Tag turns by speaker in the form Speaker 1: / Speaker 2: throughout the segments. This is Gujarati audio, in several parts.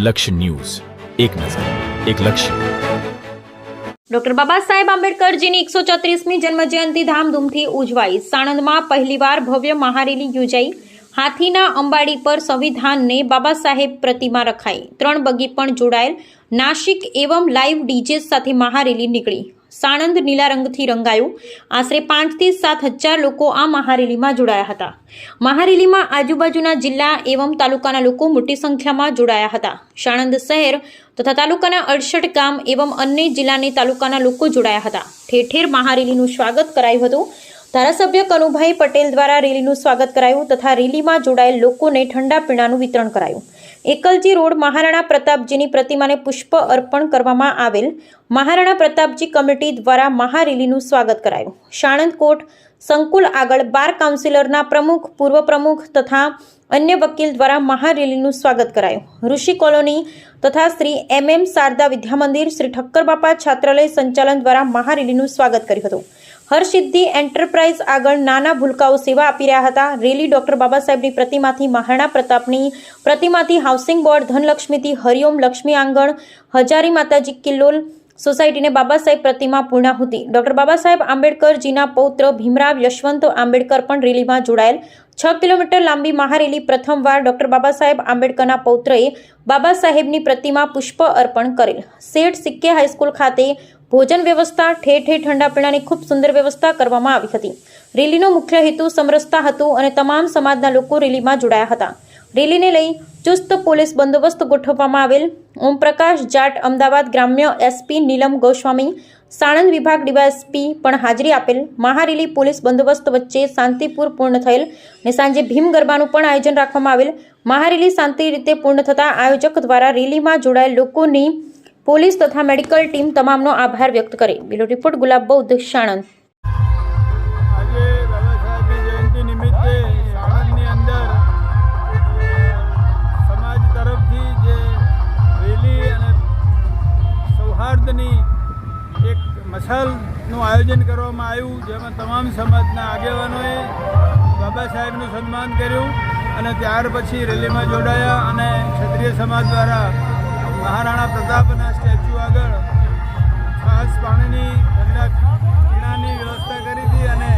Speaker 1: લક્ષ્ય ન્યૂઝ, એક નજર, એક લક્ષ્ય.
Speaker 2: ડોક્ટર બાબા સાહેબ આંબેડકરજીની 134મી જન્મજયંતિ ધામધૂમથી ઉજવાઈ. સાણંદમાં પહેલીવાર ભવ્ય મહારેલી યોજાઈ. હાથીના અંબાડી પર સંવિધાનને બાબા સાહેબ પ્રતિમા રખાઈ. 3 બગી પણ જોડાયેલ. નાસિક એવમ લાઈવ ડીજે સાથે મહારેલી નીકળી. સાણંદ નીલા રંગથી રંગાયું. આશરે 5 થી 7 હજાર લોકો આ મહારેલીમાં જોડાયા હતા. મહારેલીમાં આજુબાજુના જિલ્લા એવમ તાલુકાના લોકો મોટી સંખ્યામાં જોડાયા હતા. સાણંદ શહેર તથા તાલુકાના 68 ગામ એવમ અન્ય જિલ્લાની તાલુકાના લોકો જોડાયા હતા. ઠેર ઠેર મહારેલીનું સ્વાગત કરાયું હતું. ધારાસભ્ય કનુભાઈ પટેલ દ્વારા રેલીનું સ્વાગત કરાયું તથા રેલીમાં જોડાયેલ લોકોને ઠંડા પીણાનું વિતરણ કરાયું. એકલજી રોડ મહારાણા પ્રતાપજીની પ્રતિમાને પુષ્પ અર્પણ કરવામાં આવેલ. મહારાણા પ્રતાપજી કમિટી દ્વારા મહારેલીનું સ્વાગત કરાયું. સાણંદ કોર્ટ સંકુલ આગળ બાર કાઉન્સિલરના પ્રમુખ, પૂર્વ પ્રમુખ તથા અન્ય વકીલ દ્વારા મહારેલીનું સ્વાગત કરાયું. ઋષિ કોલોની તથા શ્રી MM શારદા વિદ્યામંદિર, શ્રી ઠક્કર બાપા છાત્રાલય સંચાલન દ્વારા મહારેલીનું સ્વાગત કર્યું હતું. હરસિદ્ધિ એન્ટરપ્રાઇઝ આગળ નાના ભૂલકાઓ સેવા આપી રહ્યા હતા. રેલી ડોક્ટર બાબા સાહેબની પ્રતિમાથી, મહારાણા પ્રતાપની પ્રતિમાથી, હાઉસિંગ બોર્ડ, ધનલક્ષ્મીથી, હરિઓમ લક્ષ્મી આંગણ, હજારી માતાજી કિલ્લોલ સોસાયટીને બાબા સાહેબ પ્રતિમા પૂર્ણાહુતિ. ડોક્ટર બાબા સાહેબ આંબેડકરજીના પૌત્ર ભીમરાવ યશવંત આંબેડકર પણ રેલીમાં જોડાયેલ. 6 કિલોમીટર લાંબી મહારેલી પ્રથમવાર ડોક્ટર બાબા સાહેબ આંબેડકરના પૌત્રએ બાબા સાહેબની પ્રતિમા પુષ્પ અર્પણ કરેલ. શેઠ સિક્કે હાઈસ્કૂલ ખાતે ભોજન વ્યવસ્થા, ઠેર ઠેર ઠંડા પીણાની ખૂબ સુંદર વ્યવસ્થા કરવામાં આવી હતી. રેલીનો મુખ્ય હેતુ સમરસતા હતો અને તમામ સમાજના લોકો રેલીમાં જોડાયા હતા. રેલીને લઈ ચુસ્ત પોલીસ બંદોબસ્ત ગોઠવવામાં આવેલ. ઓમપ્રકાશ જાટ અમદાવાદ ગ્રામ્ય SP નીલમ ગોસ્વામી સાણંદ વિભાગ ડીવાયએસપી પણ હાજરી આપેલ. મહારેલી પોલીસ બંદોબસ્ત વચ્ચે શાંતિપૂર્ણ પૂર્ણ થયેલ અને સાંજે ભીમ ગરબાનું પણ આયોજન રાખવામાં આવેલ. મહારેલી શાંતિ રીતે પૂર્ણ થતા આયોજક દ્વારા રેલીમાં જોડાયેલ લોકોની પોલીસ તથા મેડિકલ ટીમ તમામનો આભાર વ્યક્ત કરી. બ્યુરો રિપોર્ટ ગુલાબ બૌદ્ધ, સાણંદ.
Speaker 3: આજે બાબા સાહેબની જયંતિ નિમિત્તે સાણંદની અંદર સમાજ તરફથી જે રેલી અને સૌહાર્દની એક મશાલનું આયોજન કરવામાં આવ્યું, જેમાં તમામ સમાજના આગેવાનોએ બાબા સાહેબનું સન્માન કર્યું અને ત્યાર પછી રેલીમાં જોડાયા અને ક્ષત્રિય સમાજ દ્વારા મહારાણા પ્રતાપના સ્ટેચ્યુ આગળ ખાસ પાણીની ઠંડા પીણાની વ્યવસ્થા કરી હતી અને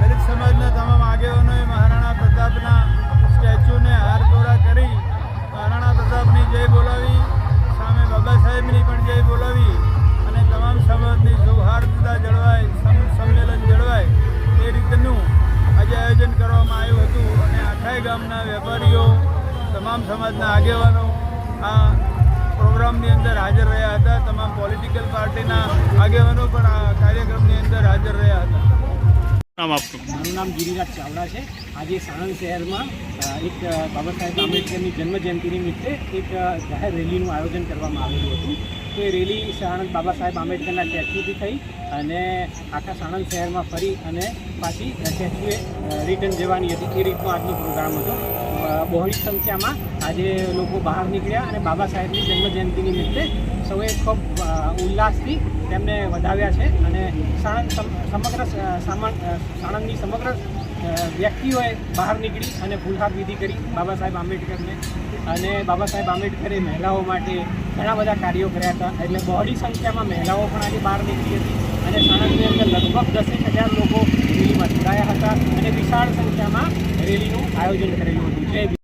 Speaker 3: દલિત સમાજના તમામ આગેવાનોએ મહારાણા પ્રતાપના સ્ટેચ્યુને હારતોડા કરી મહારાણા પ્રતાપની જય બોલાવી, સામે બાબા સાહેબની પણ જય બોલાવી અને તમામ સમાજની સૌહાર્દતા જળવાય, સંમેલન જળવાય એ રીતનું આજે આયોજન કરવામાં આવ્યું હતું અને આખાય ગામના વેપારીઓ, તમામ સમાજના આગેવાનો આ પ્રોગ્રામની અંદર હાજર રહ્યા હતા. તમામ પોલિટિકલ પાર્ટીના આગેવાનો પણ આ કાર્યક્રમની અંદર હાજર રહ્યા હતા.
Speaker 4: મારું નામ ગિરિરાજ ચાવડા છે. આજે સાણંદ શહેરમાં એક બાબા સાહેબ આંબેડકરની જન્મજયંતિ નિમિત્તે એક જાહેર રેલીનું આયોજન કરવામાં આવેલું હતું. તો એ રેલી સાણંદ બાબા સાહેબ આંબેડકરના સ્ટેચ્યુથી થઈ અને આખા સાણંદ શહેરમાં ફરી અને પાછી સ્ટેચ્યુએ રિટર્ન જવાની હતી. એ રીતનો આજનો પ્રોગ્રામ હતો. બહોળી સંખ્યામાં આજે લોકો બહાર નીકળ્યા અને બાબા સાહેબની જન્મજયંતિ નિમિત્તે સૌએ ખૂબ ઉલ્લાસથી તેમને વધાવ્યા છે અને સાણંદની સમગ્ર વ્યક્તિઓએ બહાર નીકળી અને ફૂલહાર વિધિ કરી બાબા સાહેબ આંબેડકરને. અને બાબા સાહેબ આંબેડકરે મહિલાઓ માટે ઘણા બધા કાર્યો કર્યા હતા. એટલે બહોળી સંખ્યામાં મહિલાઓ પણ આજે બહાર નીકળી હતી અને સાણંદની અંદર લગભગ 10,000 લોકો રેલીમાં જોડાયા હતા અને વિશાળ સંખ્યામાં રેલીનું આયોજન કરેલું હતું. જય ભીમ.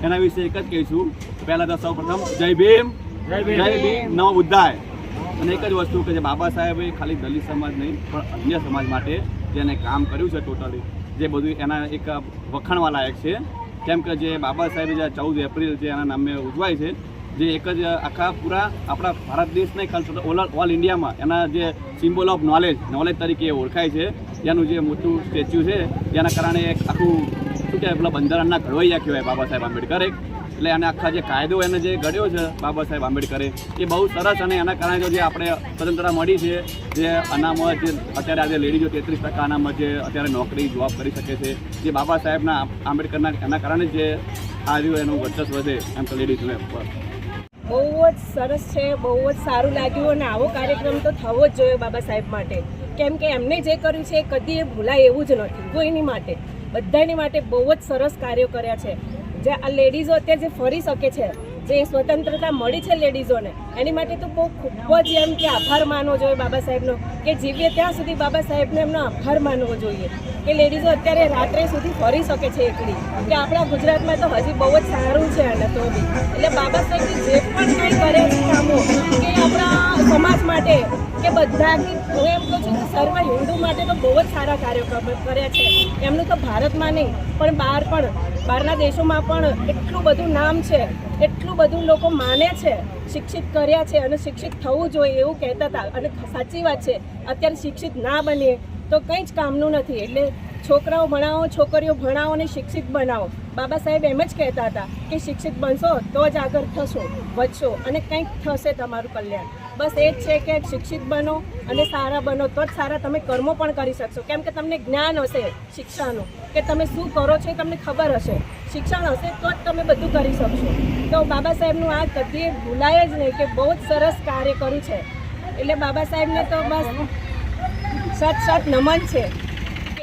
Speaker 5: એના વિશે એક જ કહીશું. પહેલાં તો સૌ પ્રથમ જય ભીમ, જય ભીમ, નવ બુદ્ધાય. અને એક જ વસ્તુ કે જે બાબા સાહેબે ખાલી દલિત સમાજ નહીં પણ અન્ય સમાજ માટે જેને કામ કર્યું છે ટોટલી, જે બધું એના એક વખાણવા લાયક છે. કેમ કે જે બાબા સાહેબે જે 14 એપ્રિલ જે એના નામે ઉજવાય છે, જે એક જ આખા પૂરા આપણા ભારત દેશ નહીં ખાલી ઓલ ઇન્ડિયામાં એના જે સિમ્બોલ ઓફ નોલેજ તરીકે ઓળખાય છે. એનું જે મોટું સ્ટેચ્યુ છે એના કારણે એક આખું શું કહેવાય, પેલા બંધારણના ઘડવૈયા કહેવાય બાબા સાહેબ આંબેડકરે. એટલે અને આખા જે કાયદો એને જે ઘડ્યો છે બાબા સાહેબ આંબેડકરે એ બહુ સરસ. અને એના કારણે જે આપણે સ્વતંત્રતા મળી છે, જે અનામત જે અત્યારે આજે લેડીઝો 33% અનામત જે અત્યારે નોકરી જોબ કરી શકે છે, જે બાબા સાહેબના આંબેડકરના એના કારણે જે આવ્યું એનું વર્ચસ્વ છે એમ તો લેડીઝને.
Speaker 6: બહુ જ સરસ છે, બહુ જ સારું લાગ્યું અને આવો કાર્યક્રમ તો થવો જ જોઈએ બાબા સાહેબ માટે. કેમ કે એમને જે કર્યું છે એ કદી એ ભૂલાય એવું જ નથી. કોઈની માટે, બધાની માટે બહુ જ સરસ કાર્યો કર્યા છે. જે આ લેડીઝો અત્યારે જે ફરી શકે છે જે સ્વતંત્રતા મળી છે લેડીઝોને એની માટે તો બહુ ખૂબ જ એમ કે આભાર માનવો જોઈએ બાબા સાહેબનો, કે જીવીએ ત્યાં સુધી બાબા સાહેબનો એમનો આભાર માનવો જોઈએ કે લેડીઝો અત્યારે રાત્રે સુધી ફરી શકે છે એકલી, કે આપણા ગુજરાતમાં તો હજી બહુ જ સારું છે અને તો બી એટલે બાબા સાહેબ જે પણ કંઈ કરે છે કામો કે આપણા સમાજ માટે કે બધા હું એમ કહું છું કે સર્વ હિન્દુ માટે તો બહુ જ સારા કાર્યો કર્યા છે એમનું તો ભારતમાં નહીં પણ બહારના દેશોમાં પણ એટલું બધું નામ છે, એટલું બધું લોકો માને છે, શિક્ષિત કર્યા છે અને શિક્ષિત થવું જોઈએ એવું કહેતા હતા. અને સાચી વાત છે, અત્યારે શિક્ષિત ના બનીએ તો કંઈ જ કામનું નથી. એટલે છોકરાઓ ભણાવો, છોકરીઓ ભણાવો અને શિક્ષિત બનાવો. બાબા સાહેબ એમ જ કહેતા હતા કે શિક્ષિત બનશો તો જ આગળ થશો, વધશો અને કંઈક થશે તમારું કલ્યાણ. બસ એ જ છે કે શિક્ષિત બનો અને સારા બનો તો જ સારા તમે કર્મો પણ કરી શકશો, કેમ કે તમને જ્ઞાન હશે શિક્ષાનું કે તમે શું કરો છો એ તમને ખબર હશે. શિક્ષણ હશે તો જ તમે બધું કરી શકશો. તો બાબા સાહેબનું આ કદી ભૂલાય જ નહીં કે બહુ જ સરસ કાર્ય કર્યું છે. એટલે બાબા સાહેબને તો બસ સત નમન છે.